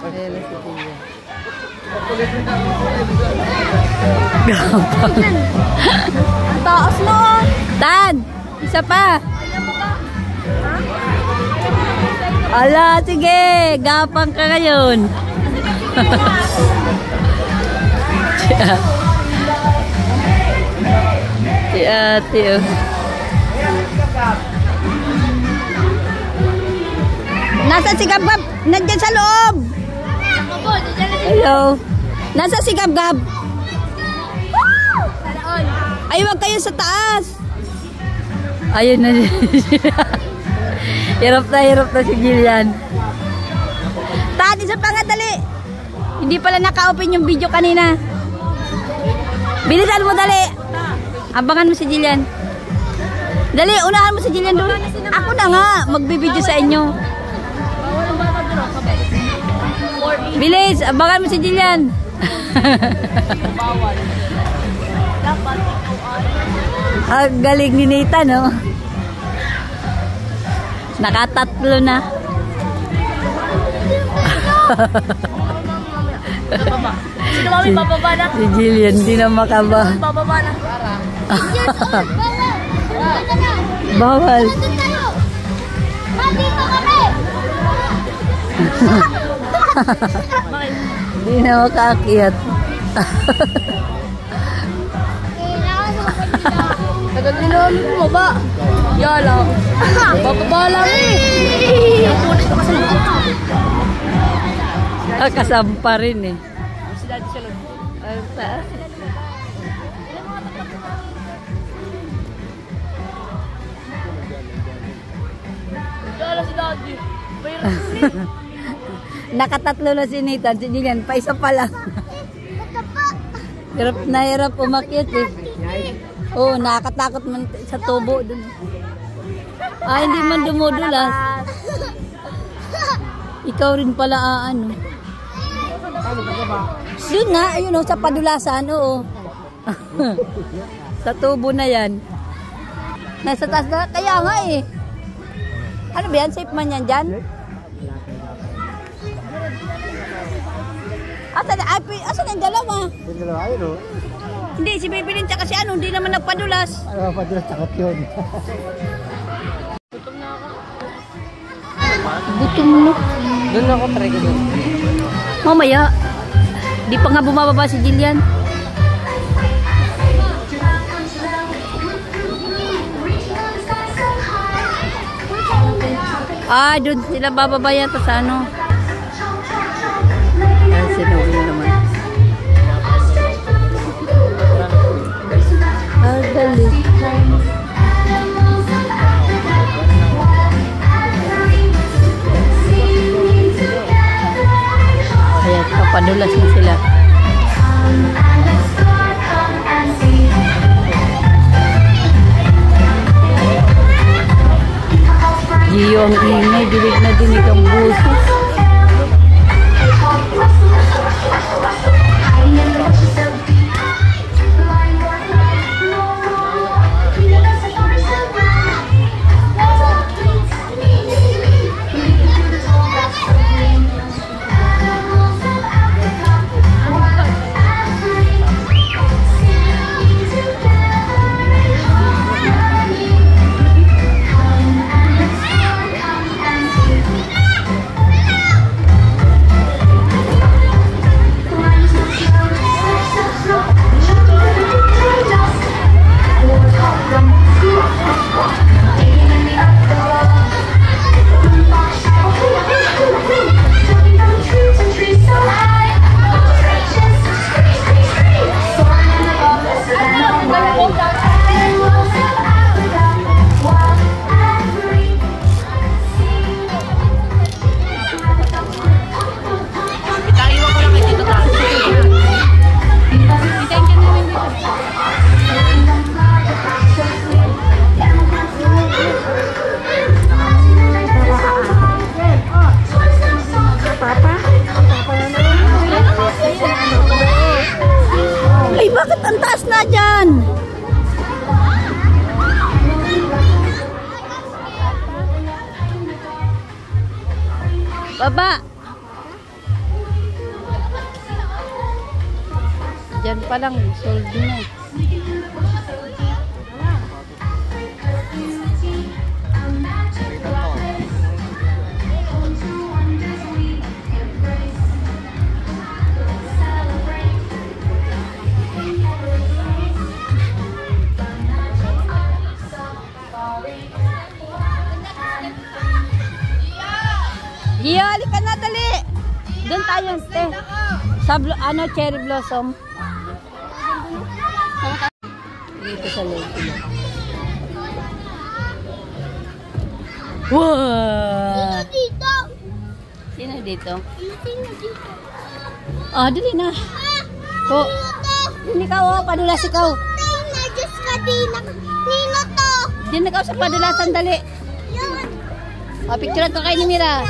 Ayan na si Tia. Gapang. Ang taas noon. Tan! Isa pa. Ala, sige. Gapang ka ngayon. Si ate, oh. Nasaan si Gab-Gab? Nandiyan sa loob. Hello. Nasaan si Gab-Gab? Ay, wag kayo sa taas. Ayun na. Hirap na si Gillian. Tati, sa pangadali. Hindi pala naka-open yung video kanina. Bilisan mo, dali. Abangan mo si Gillian. Dali, unahan mo si Gillian doon. Ako na nga, magbibideo sa inyo. Bilis, abangan mo si Gillian. Ang galing ni Nathan, no? Nakatatlo na. Sino mami, bababa na? Si Gillian, hindi na makaba. Bababa na. Bawal. Hindi na makaakyat. Tagal din naman bumaba. Yala. Bababa lang eh. Kasampa rin eh. Sila di sila. Ang taas. Yala si Daddy. Nakatatlo na si Nathan. Si Gillian, pa isa pa lang. Hirap na hirap umakyat eh. Oo, nakakatakot man sa tubo dun. Ah, hindi man dumudulas. Ikaw rin pala ano. Doon nga, ayun o, sa padulasan, oo. Sa tubo na yan. Nasa taas na, kaya nga eh. Ano ba yan? Safe man yan dyan? Asan yung dalawa? Yung dalawa, ayun o. Hindi, si Bibilin tsaka si ano, hindi naman nagpadulas. Ano, padulas tsaka yun. Gutom na. Doon ako, try ko doon. Mamaya, di pa nga bumababa si Gillian. Ah, doon sila bababa yata sa ano. Ay, sinabi na naman. Ah, galit. Ayan, papadulas na sila. Gio ang ingay, dilig na dinig ang busos. Baba. Diyan pa lang, sold na. Gio, halika na, dali. Doon tayo, te. Sa cherry blossom. Dito sa loob. Wow! Dito. Sino dito? Sino dito? Ah, dali na. Po. Hindi ka, oh, padulas ikaw. Diyos ka, Nino to. Diyan na ka sa padulasan, dali. Yan. Oh, picturean ko kayo ni Mira.